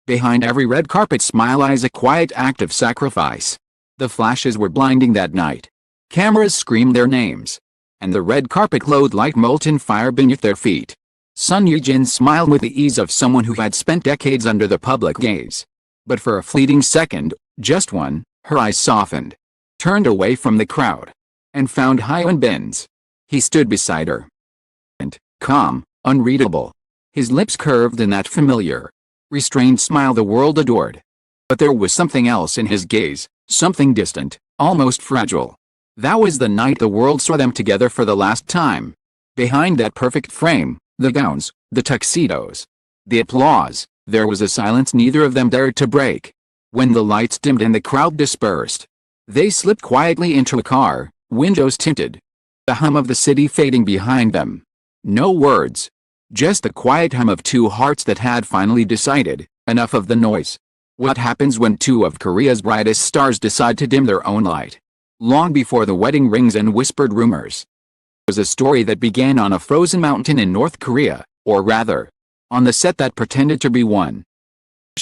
Behind every red carpet smile lies a quiet act of sacrifice. The flashes were blinding that night. Cameras screamed their names, and the red carpet glowed like molten fire beneath their feet. Sun Yijin smiled with the ease of someone who had spent decades under the public gaze. But for a fleeting second, just one, her eyes softened, turned away from the crowd, and found Hyun. He stood beside her. And, calm, unreadable. His lips curved in that familiar, restrained smile the world adored. But there was something else in his gaze, something distant, almost fragile. That was the night the world saw them together for the last time. Behind that perfect frame, the gowns, the tuxedos, the applause, there was a silence neither of them dared to break. When the lights dimmed and the crowd dispersed, they slipped quietly into a car, windows tinted. The hum of the city fading behind them. No words. Just the quiet hum of two hearts that had finally decided, enough of the noise. What happens when two of Korea's brightest stars decide to dim their own light? Long before the wedding rings and whispered rumors. It was a story that began on a frozen mountain in North Korea, or rather, on the set that pretended to be one.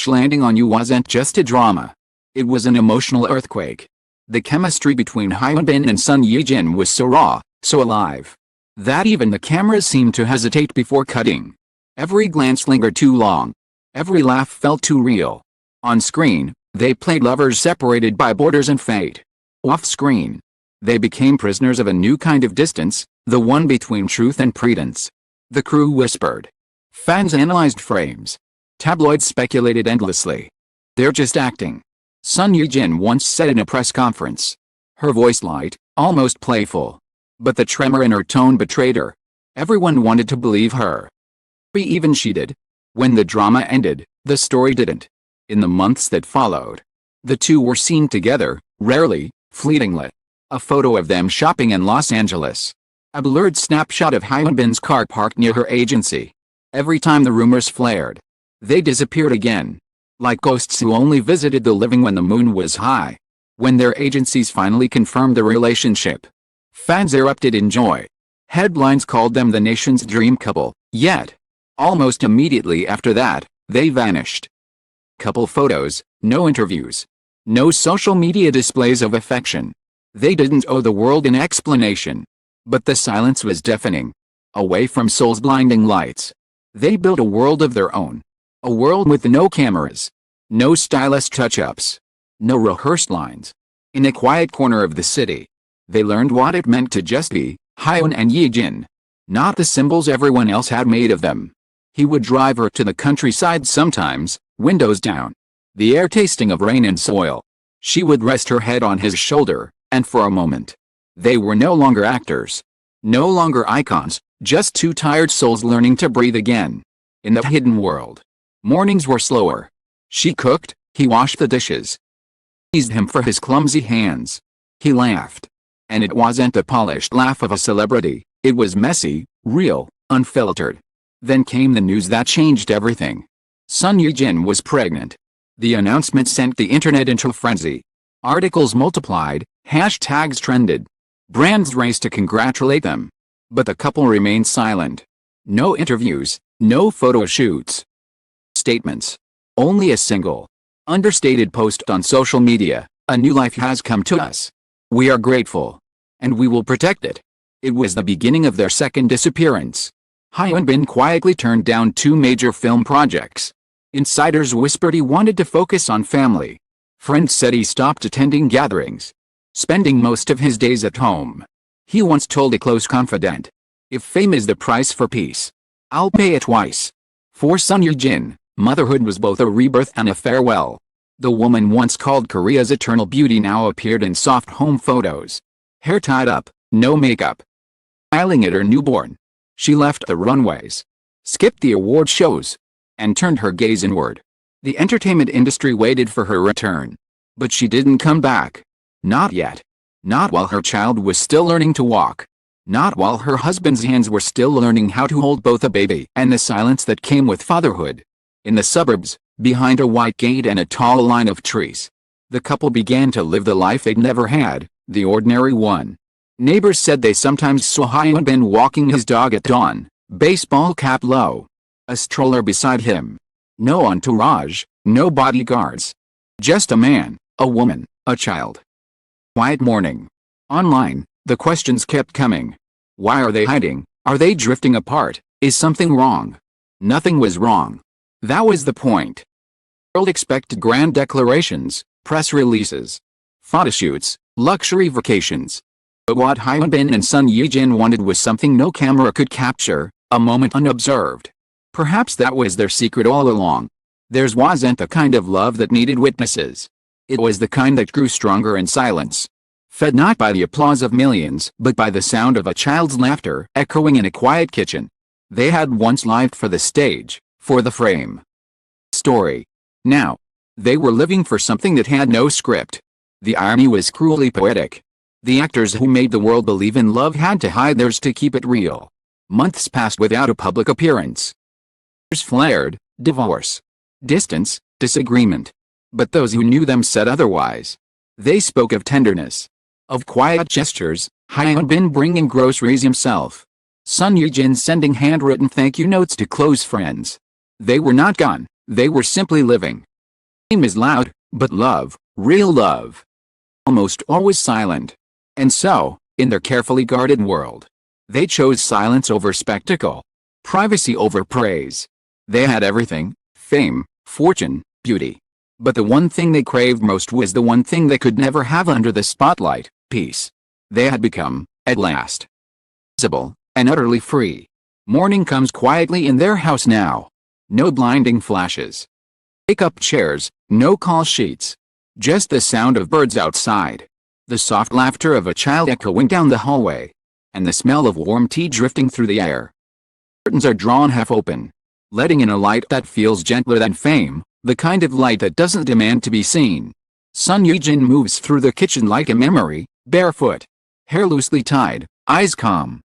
Landing on You wasn't just a drama. It was an emotional earthquake. The chemistry between Hyun and Sun Yijin was so raw, so alive, that even the cameras seemed to hesitate before cutting. Every glance lingered too long. Every laugh felt too real. On screen, they played lovers separated by borders and fate. Off screen, they became prisoners of a new kind of distance, the one between truth and pretense. The crew whispered. Fans analyzed frames. Tabloids speculated endlessly. They're just acting, Sun Yijin once said in a press conference. Her voice light, almost playful. But the tremor in her tone betrayed her. Everyone wanted to believe her. Even she did. When the drama ended, the story didn't. In the months that followed, the two were seen together, rarely, fleetingly. A photo of them shopping in Los Angeles. A blurred snapshot of Hyunbin's car parked near her agency. Every time the rumors flared, they disappeared again. Like ghosts who only visited the living when the moon was high. When their agencies finally confirmed the relationship, fans erupted in joy. Headlines called them the nation's dream couple, yet, almost immediately after that, they vanished. Couple photos, no interviews, no social media displays of affection. They didn't owe the world an explanation. But the silence was deafening. Away from Seoul's blinding lights, they built a world of their own. A world with no cameras, no stylist touch-ups, no rehearsed lines. In a quiet corner of the city, they learned what it meant to just be Hyun and Yijin, not the symbols everyone else had made of them. He would drive her to the countryside sometimes, windows down, the air tasting of rain and soil. She would rest her head on his shoulder, and for a moment, they were no longer actors, no longer icons, just two tired souls learning to breathe again. In the hidden world, mornings were slower. She cooked, he washed the dishes. Teased him for his clumsy hands. He laughed. And it wasn't the polished laugh of a celebrity, it was messy, real, unfiltered. Then came the news that changed everything. Sun Yijin was pregnant. The announcement sent the internet into a frenzy. Articles multiplied, hashtags trended. Brands raced to congratulate them. But the couple remained silent. No interviews, no photo shoots. Statements. Only a single, understated post on social media. A new life has come to us. We are grateful. And we will protect it. It was the beginning of their second disappearance. Hyun quietly turned down 2 major film projects. Insiders whispered he wanted to focus on family. Friends said he stopped attending gatherings, spending most of his days at home. He once told a close confidant, "If fame is the price for peace, I'll pay it twice." For Sun Yijin, motherhood was both a rebirth and a farewell. The woman once called Korea's eternal beauty now appeared in soft home photos. Hair tied up, no makeup. Smiling at her newborn. She left the runways, skipped the award shows, and turned her gaze inward. The entertainment industry waited for her return. But she didn't come back. Not yet. Not while her child was still learning to walk. Not while her husband's hands were still learning how to hold both a baby and the silence that came with fatherhood. In the suburbs, behind a white gate and a tall line of trees, the couple began to live the life they'd never had, the ordinary one. Neighbors said they sometimes saw Hyun walking his dog at dawn, baseball cap low, a stroller beside him. No entourage, No bodyguards. Just a man, a woman, a child. Quiet morning. Online, the questions kept coming. Why are they hiding? Are they drifting apart? Is something wrong? Nothing was wrong. That was the point. The world expected grand declarations, press releases, photoshoots, luxury vacations. But what Hyun and Son Ye-jin wanted was something no camera could capture, a moment unobserved. Perhaps that was their secret all along. Theirs wasn't the kind of love that needed witnesses. It was the kind that grew stronger in silence. Fed not by the applause of millions, but by the sound of a child's laughter echoing in a quiet kitchen. They had once lived for the stage, for the frame. Story. Now, they were living for something that had no script. The irony was cruelly poetic. The actors who made the world believe in love had to hide theirs to keep it real. Months passed without a public appearance. Rumors flared, divorce, distance, disagreement. But those who knew them said otherwise. They spoke of tenderness, of quiet gestures, Hyun bringing groceries himself, Son Ye-jin sending handwritten thank you notes to close friends. They were not gone, they were simply living. Fame is loud, but love, real love, almost always silent. And so, in their carefully guarded world, they chose silence over spectacle, privacy over praise. They had everything: fame, fortune, beauty. But the one thing they craved most was the one thing they could never have under the spotlight: peace. They had become, at last, visible and utterly free. Morning comes quietly in their house now. No blinding flashes, wake-up chairs, no call sheets. Just the sound of birds outside, the soft laughter of a child echoing down the hallway, and the smell of warm tea drifting through the air. Curtains are drawn half open, letting in a light that feels gentler than fame, the kind of light that doesn't demand to be seen. Son Ye-jin moves through the kitchen like a memory, barefoot, hair loosely tied, eyes calm.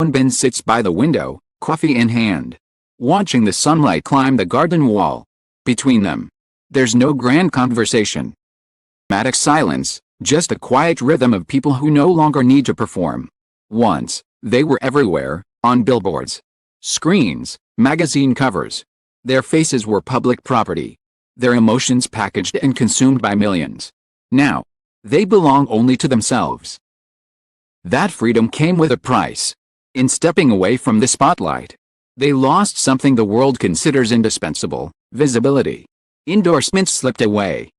Hyun sits by the window, coffee in hand, watching the sunlight climb the garden wall. Between them, there's no grand conversation. Dramatic silence, just a quiet rhythm of people who no longer need to perform. Once, they were everywhere, on billboards, screens, magazine covers. Their faces were public property, their emotions packaged and consumed by millions. Now, they belong only to themselves. That freedom came with a price. In stepping away from the spotlight, they lost something the world considers indispensable: visibility. Endorsements slipped away.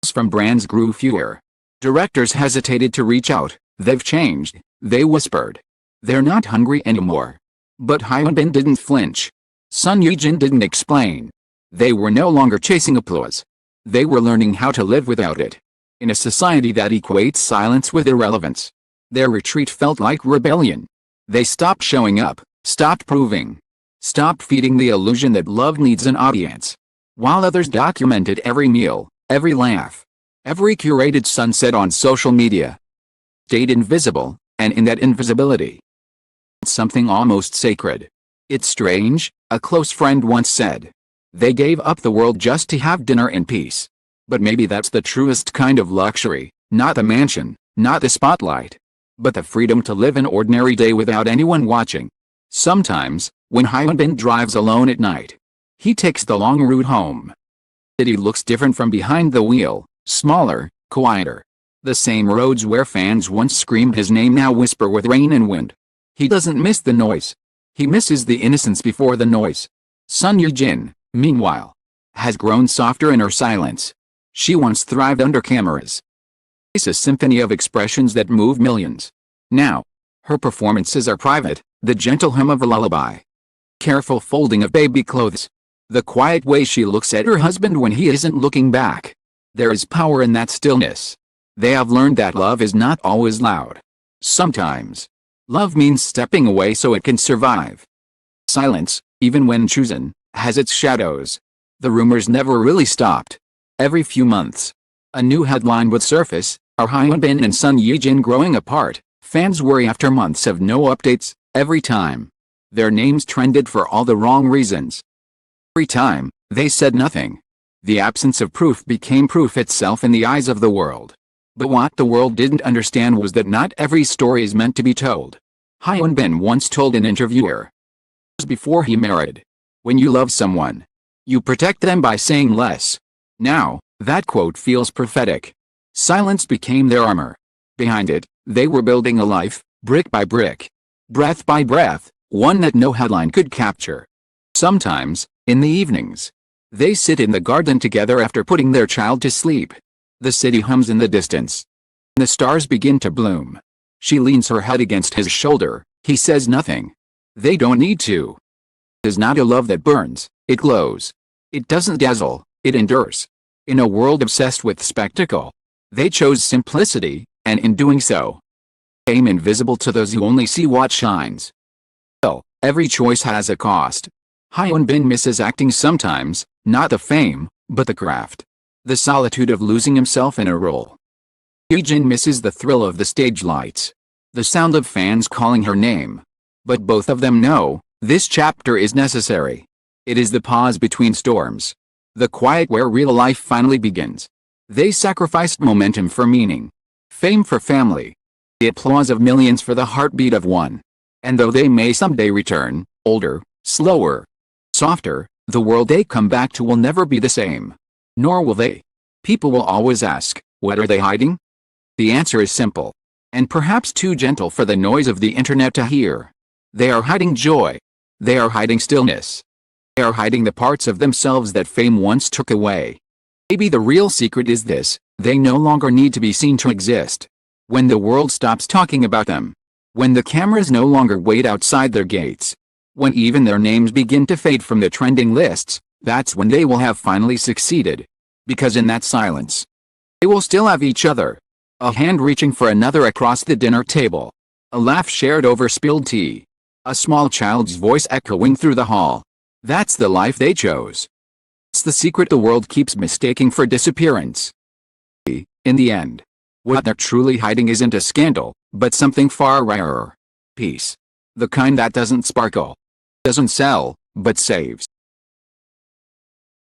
From brands grew fewer. Directors hesitated to reach out. They've changed, they whispered. They're not hungry anymore. But Hyun didn't flinch. Son Ye-jin didn't explain. They were no longer chasing applause. They were learning how to live without it. In a society that equates silence with irrelevance, their retreat felt like rebellion. They stopped showing up, stopped proving, stopped feeding the illusion that love needs an audience. While others documented every meal, every laugh, every curated sunset on social media, stayed invisible, and in that invisibility, something almost sacred. It's strange, a close friend once said. They gave up the world just to have dinner in peace. But maybe that's the truest kind of luxury, not the mansion, not the spotlight, but the freedom to live an ordinary day without anyone watching. Sometimes, when Hyun drives alone at night, he takes the long route home. The city looks different from behind the wheel, smaller, quieter. The same roads where fans once screamed his name now whisper with rain and wind. He doesn't miss the noise. He misses the innocence before the noise. Son Ye-jin, meanwhile, has grown softer in her silence. She once thrived under cameras. It's a symphony of expressions that move millions. Now, her performances are private, the gentle hum of a lullaby, careful folding of baby clothes, the quiet way she looks at her husband when he isn't looking back. There is power in that stillness. They have learned that love is not always loud. Sometimes, love means stepping away so it can survive. Silence, even when chosen, has its shadows. The rumors never really stopped. Every few months, a new headline would surface: are Hyun and Son Ye-jin growing apart? Fans worry after months of no updates. Every time, their names trended for all the wrong reasons. Every time, they said nothing. The absence of proof became proof itself in the eyes of the world. But what the world didn't understand was that not every story is meant to be told. Hyun once told an interviewer, before he married, when you love someone, You protect them by saying less. Now, that quote feels prophetic. Silence became their armor. Behind it, they were building a life, brick by brick, breath by breath, one that no headline could capture. Sometimes, in the evenings, they sit in the garden together after putting their child to sleep. The city hums in the distance. The stars begin to bloom. She leans her head against his shoulder. He says nothing. They don't need to. It is not a love that burns, it glows. It doesn't dazzle, it endures. In a world obsessed with spectacle, they chose simplicity, and in doing so, became invisible to those who only see what shines. Still, every choice has a cost. Hyun Bin misses acting sometimes, not the fame, but the craft. The solitude of losing himself in a role. Jin misses the thrill of the stage lights. The sound of fans calling her name. But both of them know, this chapter is necessary. It is the pause between storms. The quiet where real life finally begins. They sacrificed momentum for meaning. Fame for family. The applause of millions for the heartbeat of one. And though they may someday return, older, slower, softer, the world they come back to will never be the same. Nor will they. People will always ask, what are they hiding? The answer is simple. And perhaps too gentle for the noise of the internet to hear. They are hiding joy. They are hiding stillness. They are hiding the parts of themselves that fame once took away. Maybe the real secret is this: they no longer need to be seen to exist. When the world stops talking about them. When the cameras no longer wait outside their gates. When even their names begin to fade from the trending lists, that's when they will have finally succeeded. Because in that silence, they will still have each other. A hand reaching for another across the dinner table. A laugh shared over spilled tea. A small child's voice echoing through the hall. That's the life they chose. It's the secret the world keeps mistaking for disappearance. In the end, what they're truly hiding isn't a scandal, but something far rarer. Peace. The kind that doesn't sparkle, doesn't sell, but saves.